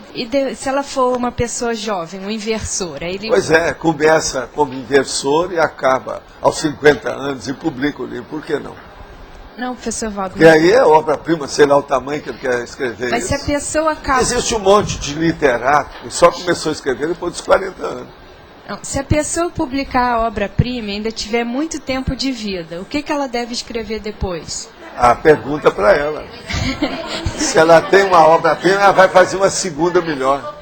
se ela for uma pessoa jovem, um inversor, aí ele... Pois é, começa como inversor e acaba aos 50 anos e publica o livro. Por que não? Não, professor Valdo. E aí é obra-prima, sei lá o tamanho que ele quer escrever. Mas se a pessoa acaba... Existe um monte de literato que só começou a escrever depois dos 40 anos. Não, se a pessoa publicar a obra-prima e ainda tiver muito tempo de vida, o que ela deve escrever depois? A pergunta para ela. Se ela tem uma obra-prima, ela vai fazer uma segunda melhor.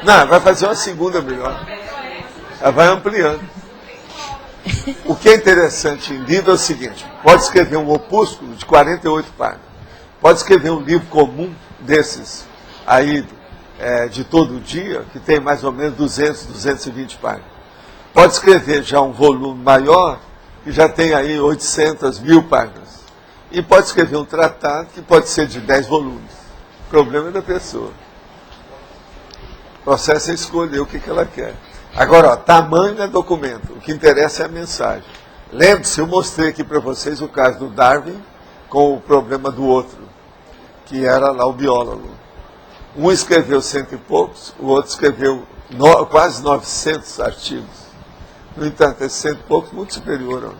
Não, ela vai fazer uma segunda melhor. Ela vai ampliando. O que é interessante em livro é o seguinte: pode escrever um opúsculo de 48 páginas. Pode escrever um livro comum desses aí, de todo dia, que tem mais ou menos 200, 220 páginas. Pode escrever já um volume maior, que já tem aí 800, 1000 páginas. E pode escrever um tratado que pode ser de 10 volumes. O problema é da pessoa. O processo é escolher o que ela quer. Agora, ó, tamanho é documento. O que interessa é a mensagem. Lembre-se, eu mostrei aqui para vocês o caso do Darwin com o problema do outro, que era lá o biólogo. Um escreveu 100 e poucos, o outro escreveu quase 900 artigos. No entanto, esse 100 e poucos muito superior.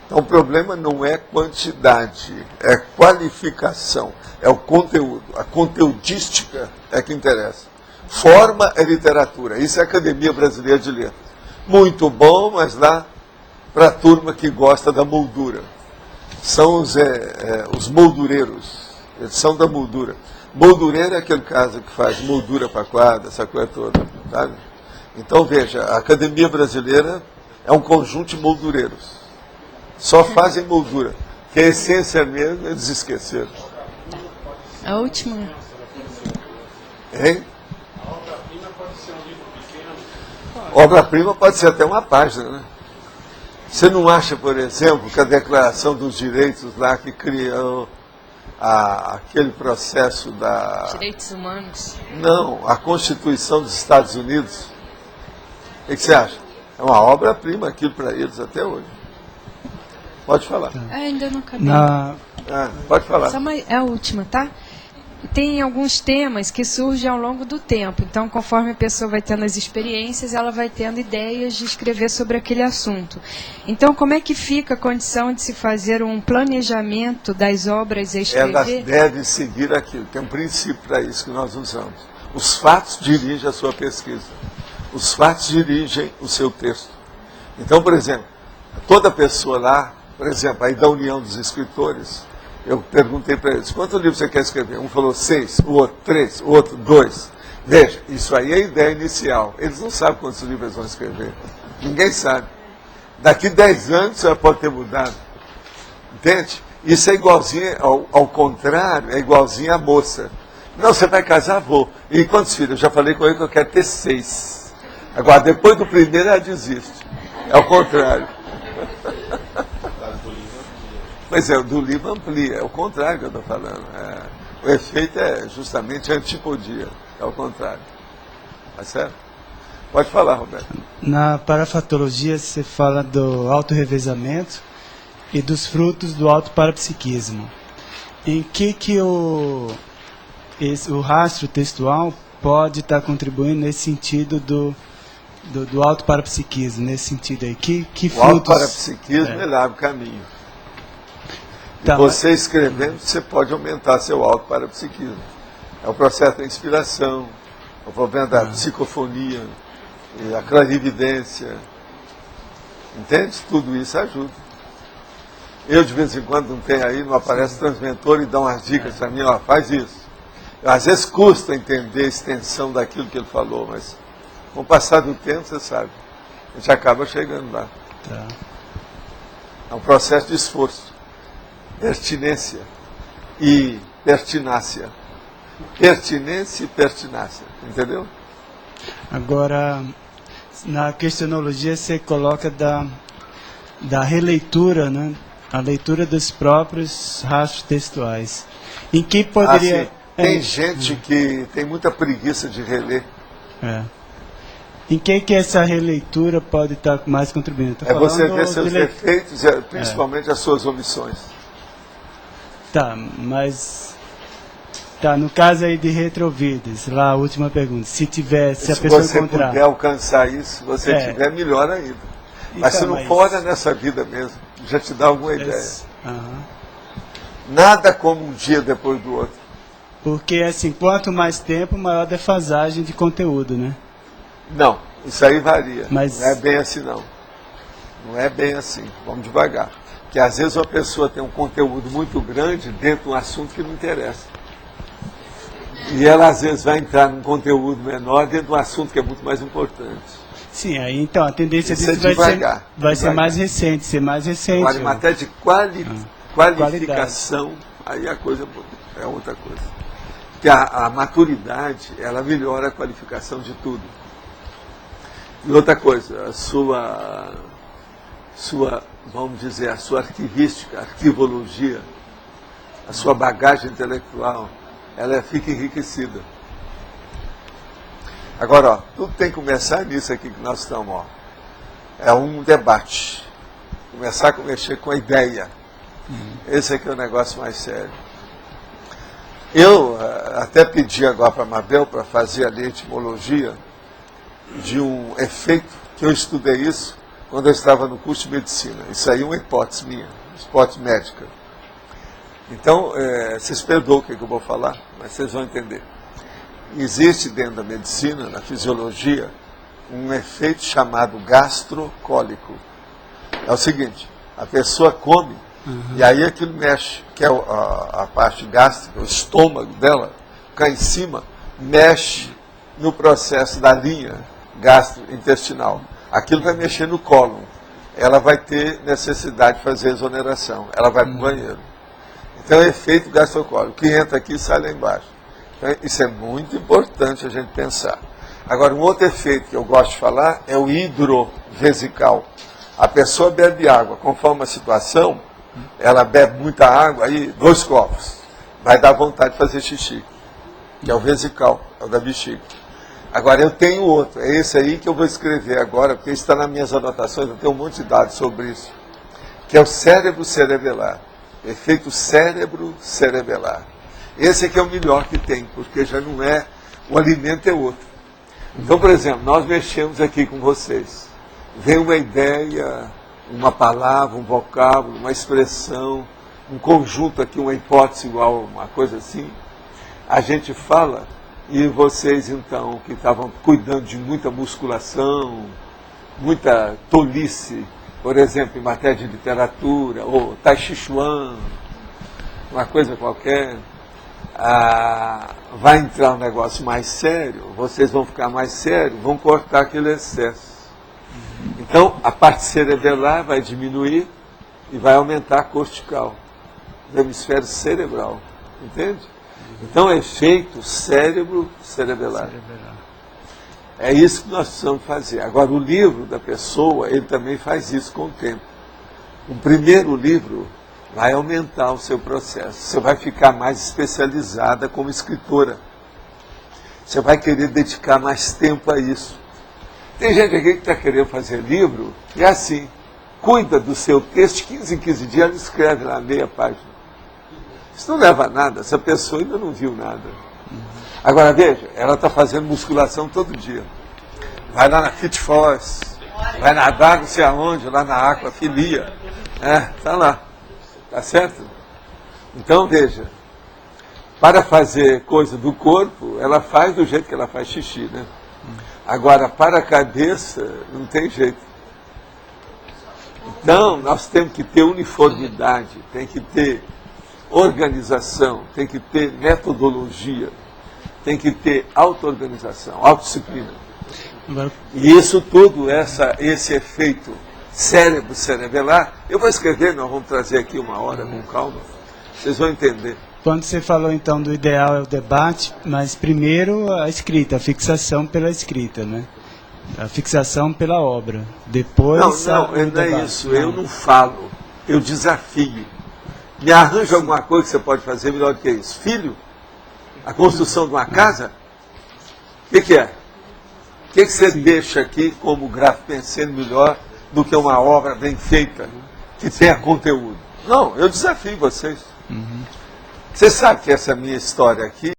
Então, o problema não é quantidade, é qualificação, é o conteúdo. A conteudística é que interessa. Forma é literatura. Isso é a Academia Brasileira de Letras. Muito bom, mas lá para a turma que gosta da moldura. São os moldureiros. Eles são da moldura. Moldureiro é aquele caso que faz moldura para quadra, essa coisa toda. Sabe? Então, veja, a Academia Brasileira é um conjunto de moldureiros. Só fazem moldura. Que a essência mesmo, eles esqueceram. A última. Hein? Obra-prima pode ser até uma página, né? Você não acha, por exemplo, que a Declaração dos Direitos lá que criou aquele processo da... Direitos humanos. Não, a Constituição dos Estados Unidos. O que você acha? É uma obra-prima aquilo para eles até hoje. Pode falar. Ainda não acabei. Pode falar. É a última, tá? Tem alguns temas que surgem ao longo do tempo. Então, conforme a pessoa vai tendo as experiências, ela vai tendo ideias de escrever sobre aquele assunto. Então, como é que fica a condição de se fazer um planejamento das obras a escrever? Elas devem seguir aquilo. Tem um princípio para isso que nós usamos. Os fatos dirigem a sua pesquisa. Os fatos dirigem o seu texto. Então, por exemplo, toda pessoa lá, por exemplo, aí da União dos Escritores, eu perguntei para eles, quantos livros você quer escrever? Um falou 6, o outro 3, o outro 2. Veja, isso aí é a ideia inicial. Eles não sabem quantos livros eles vão escrever. Ninguém sabe. Daqui 10 anos você pode ter mudado. Entende? Isso é igualzinho, ao contrário, é igualzinho à moça. Não, você vai casar? Vou. E quantos filhos? Eu já falei com ele que eu quero ter 6. Agora, depois do primeiro, ela desiste. É o contrário. Pois é, o do livro amplia, é o contrário que eu estou falando. O efeito é justamente a antipodia, é o contrário. Tá certo? Pode falar, Roberto. Na parafatologia você fala do autorrevezamento e dos frutos do autoparapsiquismo. Em que o rastro textual pode estar contribuindo nesse sentido do autoparapsiquismo, nesse sentido aí? Que frutos... O autoparapsiquismo ele abre o caminho. Tá, você escrevendo, você pode aumentar seu autoparapsiquismo. É o processo da inspiração, o problema da psicofonia, a clarividência. Entende? Tudo isso ajuda. Eu, de vez em quando, não tem aí, não aparece transmentor e dá umas dicas para mim, ó, faz isso. Às vezes custa entender a extensão daquilo que ele falou, mas com o passar do tempo, você sabe, a gente acaba chegando lá. Tá. É um processo de esforço. Pertinência e pertinácia. Pertinência e pertinácia. Entendeu? Agora, na questionologia você coloca da releitura, né? A leitura dos próprios rastros textuais. Em que poderia... Assim, tem gente que tem muita preguiça de reler. Em que essa releitura pode estar mais contribuindo? É você ver seus defeitos, principalmente as suas omissões. Tá, mas... Tá, no caso aí de retrovidas, lá a última pergunta. Se a pessoa você encontrar... puder alcançar isso, se você tiver, melhor ainda. Mas se não for, é nessa vida mesmo. Já te dá alguma ideia. Nada como um dia depois do outro. Porque, assim, quanto mais tempo, maior a defasagem de conteúdo, né? Não, isso aí varia. Mas... Não é bem assim, não. Não é bem assim. Vamos devagar. Porque às vezes uma pessoa tem um conteúdo muito grande dentro de um assunto que não interessa. E ela, às vezes, vai entrar num conteúdo menor dentro de um assunto que é muito mais importante. Sim, aí então a tendência disso vai ser mais recente, Agora, em matéria de qualificação, aí a coisa é outra coisa. Porque a maturidade, ela melhora a qualificação de tudo. E outra coisa, a sua, vamos dizer, a sua arquivística, arquivologia, a sua bagagem intelectual, ela fica enriquecida. Agora, ó, tudo tem que começar nisso aqui que nós estamos, ó. É um debate. Começar a mexer com a ideia. Esse aqui é o negócio mais sério. Eu até pedi agora para a Mabel para fazer ali a etimologia de um efeito, que eu estudei isso quando eu estava no curso de medicina. Isso aí é uma hipótese minha, hipótese médica. Então, vocês perdoam o que eu vou falar, mas vocês vão entender. Existe dentro da medicina, na fisiologia, um efeito chamado gastrocólico. É o seguinte, a pessoa come, e aí aquilo mexe, que é a parte gástrica, o estômago dela, cá em cima, mexe no processo da linha gastrointestinal. Aquilo vai mexer no cólon. Ela vai ter necessidade de fazer exoneração. Ela vai para o banheiro. Então é efeito gastrocólico. O que entra aqui sai lá embaixo. Então, isso é muito importante a gente pensar. Agora, um outro efeito que eu gosto de falar é o hidrovesical. A pessoa bebe água, conforme a situação, ela bebe muita água, aí 2 copos. Vai dar vontade de fazer xixi, que é o vesical, é o da bexiga. Agora, eu tenho outro, é esse aí que eu vou escrever agora, porque está nas minhas anotações, eu tenho um monte de dados sobre isso, que é o cérebro cerebelar. Efeito cérebro cerebelar. Esse aqui é o melhor que tem, porque já não é, o alimento é outro. Então, por exemplo, nós mexemos aqui com vocês. Vem uma ideia, uma palavra, um vocábulo, uma expressão, um conjunto aqui, uma hipótese igual, uma coisa assim. A gente fala e vocês, então, que estavam cuidando de muita musculação, muita tolice, por exemplo, em matéria de literatura, ou Tai Chi Chuan, uma coisa qualquer, vai entrar um negócio mais sério, vocês vão ficar mais sérios, vão cortar aquele excesso. Então, a parte cerebelar vai diminuir e vai aumentar a cortical, do hemisfério cerebral. Entende? Então, é efeito cérebro cerebelar. É isso que nós precisamos fazer. Agora, o livro da pessoa, ele também faz isso com o tempo. O primeiro livro vai aumentar o seu processo. Você vai ficar mais especializada como escritora. Você vai querer dedicar mais tempo a isso. Tem gente aqui que está querendo fazer livro e é assim, cuida do seu texto, 15 em 15 dias, ela escreve lá meia página. Isso não leva a nada, essa pessoa ainda não viu nada. Agora veja, ela está fazendo musculação todo dia. Vai lá na Fit Force, vai nadar não sei aonde, lá na Aquafilia. Está lá. Tá certo? Então veja, para fazer coisa do corpo, ela faz do jeito que ela faz xixi, né? Agora, para a cabeça, não tem jeito. Então, nós temos que ter uniformidade, tem que ter organização, tem que ter metodologia, tem que ter auto-organização, autodisciplina. E isso tudo, esse efeito cérebro cerebelar, eu vou escrever, nós vamos trazer aqui uma hora com calma, vocês vão entender. Quando você falou então do ideal é o debate, mas primeiro a escrita, a fixação pela escrita, né? A fixação pela obra. Depois... Não é isso. Eu não falo. Eu desafio. Me arranja alguma coisa que você pode fazer melhor do que isso. Filho, a construção de uma casa, o que é? O que você deixa aqui como gráfico pensando melhor do que uma obra bem feita, que tenha conteúdo? Não, eu desafio vocês. Você sabe que essa minha história aqui